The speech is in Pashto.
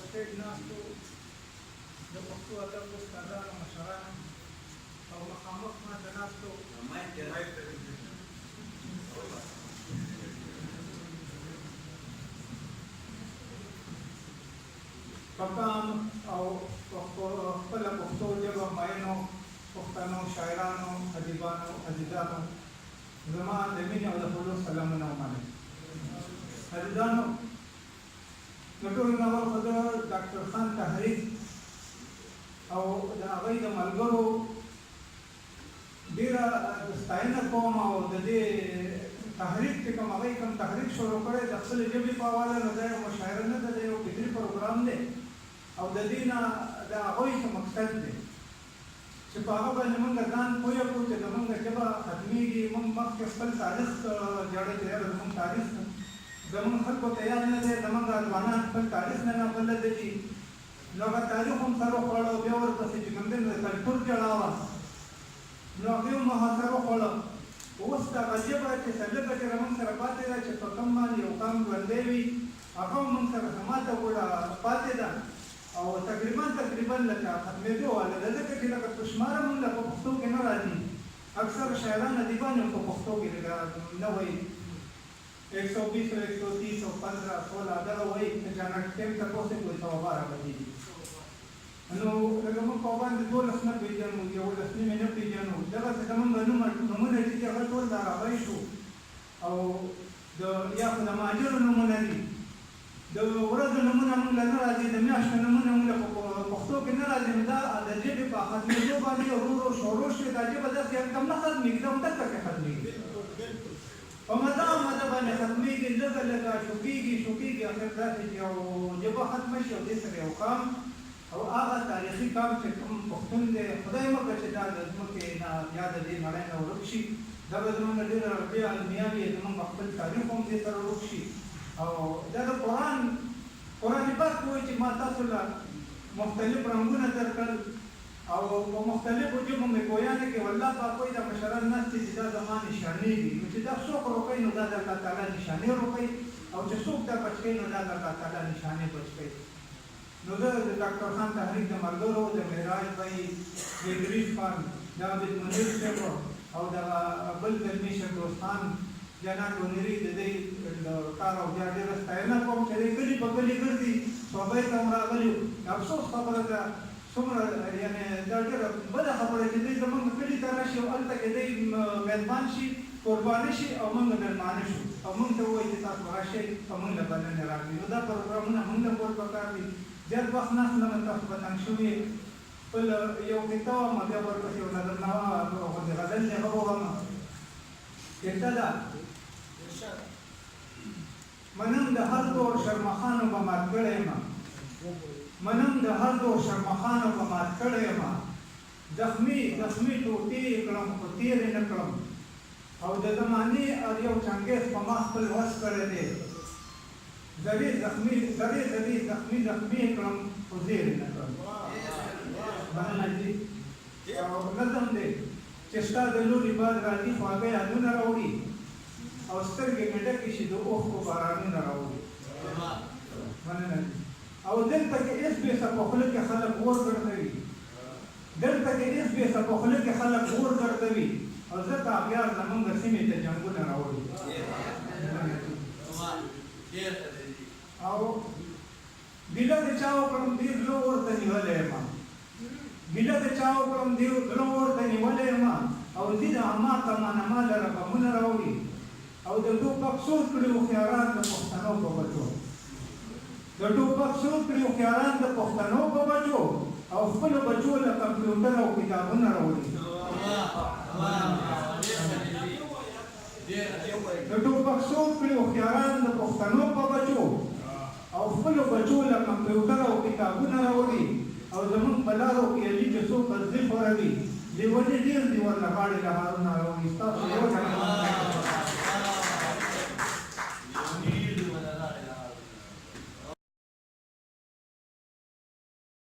स्टेज नास्तु د پښتو ادب استادانو مشرانو او مخامخ ما ته ناستو کپتان او خپله پښتو ژبه مینو پښتنو شاعرانو ادیبانو عزیزانو زما د مینې او د خلوص سلامونه ومنئ. عزیزانو د ټولو نه اول خو زه ډاکټر خان تحریک او د هغوی د ملګرو ډېره ستاینه کوم او د دې تحریک چې کوم هغوی کوم تحریک شروع کړی د خپلې ژبې په حواله نو دا یو مشاعره نه ده، د یو فکري پروګرام دی او د دې نه د هغوی څه مقصد دی چې په هغه باندې موږ ځان پوه کړو چې زموږ ژبه ختمېږي. موږ مخکې خپل تاریخ جوړوي چې یاره زموږ تاریخ زموږ خلکو ته یاد نه دی، زموږ ځوانان خپل تاریخ نه بلد دي، نو هغه تاریخ هم سره وخوړه او بیا ورپسې چې کوم دی نو د کلتور جوړاوه نو هغې هم سره وخوړه. اوس دغه ژبه چې څه لږه چې زموږ سره پاتې ده چې په کوم باندې یو قام ژوندی وي هغه هم موږ سره ماته وړه پاتې ده او تقریبا لکه ختمېدو واله ده، ځکه چې لکه په شماره موږ له په پښتو کې نه راځي. اکثر شاعران ادیبان هم په پښتو کې نه وایي 120 130 15 16 دغه وایي چې جانټ ټیم تر اوسه پورې 12 بجې دي. نو لکه موږ په باندې 12 نه پېژنو 11 نیمې نه پېژنو، دغسې زموږ نومونه چې دي هغه ټول د عربۍ شو او یا خو د مهاجرو نومونه دي، د ورځو نومونه موږ له نه راځي، د میاشتو نومونه موږ له پښتو کې نه راځي. نو دا د ژبې په ختمېدو باندې ورو شروع شوې دا ژبه داسې یکدم نه ختمېږي، دا همدلته کې ختمېږي په مزه باندې ختمېږي، لږه شوکېږي اخر داسې چې یو ژبه ختمه شي او دې سره یو قام او هغه تاریخي قام چې کوم پښتون دی خدای مکړه چې دا د ځمکې نه یا د دې نړۍ نه ورک شي. دا به زموږ ډېره لویه المیه وي، زموږ خپل تاریخ هم دې سره ورک شي. او دا د قرآن پاک وایي چې ما تاسو له مختلف رنګونه درکړل او په مختلفو ژبو مې ګویانې کې والله پاک وایي دا مشران ناست دي چې دا زما نشانې دي، نو چې دا څوک روکوي نو دا د الله تعالی نشانې روکوي او چې څوک دا بچ کوي نو دا د الله تعالی نشانې بچ کوي. نو زه د ډاکټر خان تحریک د ملګرو د معراج بھائی د ادریس خان د عابد منیر صاحب او د بل زلمي شیخ دوستان جنات ونیري د دې کار او بیا ډېره ستاینه کوم چې دی کلي په کلي ګرځي صوبۍ ته هم راغلي. افسوس خبره ده څومره یعنې دا ډېره بده خبره چې دی زموږ کلي ته راشي او هلته کې دی میلمان شي قرباني شي او موږ میلمانه شو او موږ ته ووایي چې تاسو راشئ او موږ له بلنې راغلي. نو دا پروګرامونه موږ له کول پکار دي. زیات وخت ناست لمه تاسو به تنګ شوي خپل یو کتاب وم بیا ورپسې یو نظرنامه غوندې غزل دی هغه ووم چېرته ده منم د هر دور شرمخانو به مات کړی یم، منم د هر دور شرمخانو به مات کړی یم، زخمي ټوټې کړم خو تېرې نه کړم او د زمانې هر یو چنګیز په ما خپل وس کړی دی، زړې زخمي کړم خو زېرې نه کړم. بهانه دي او نظم دی چې ستا د لورې باد راځي خواږه یادونه راوړي او سترګې مې ډکې شي د اوښکو بارانونه راوړي. مننه دي او دلته کې هېڅ بېسه په خوله کې خلک اور ګرځوي، او ځکه اغیار زموږ سیمې ته جنګونه راوړي. او ګیله د چا وکړم ډېر زړه ورته نیولی یم، او ځي د عما تمانما لره غمونه راوړي او د ټوپک سود کړي هوښیاران د پښتنو په بچو او خپلو بچو له کمپیوټر او کتابونه راوړي. د ټوپک سود کړي هوښیاران د پښتنو په بچو او خپلو بچو له کمپیوټر او کتابونه راوړي او زموږ په لارو کې علي چې څوک تصدیق وروي لیونې ډېر دي ورله غاړې له هارونه راوړي. ستاسو یو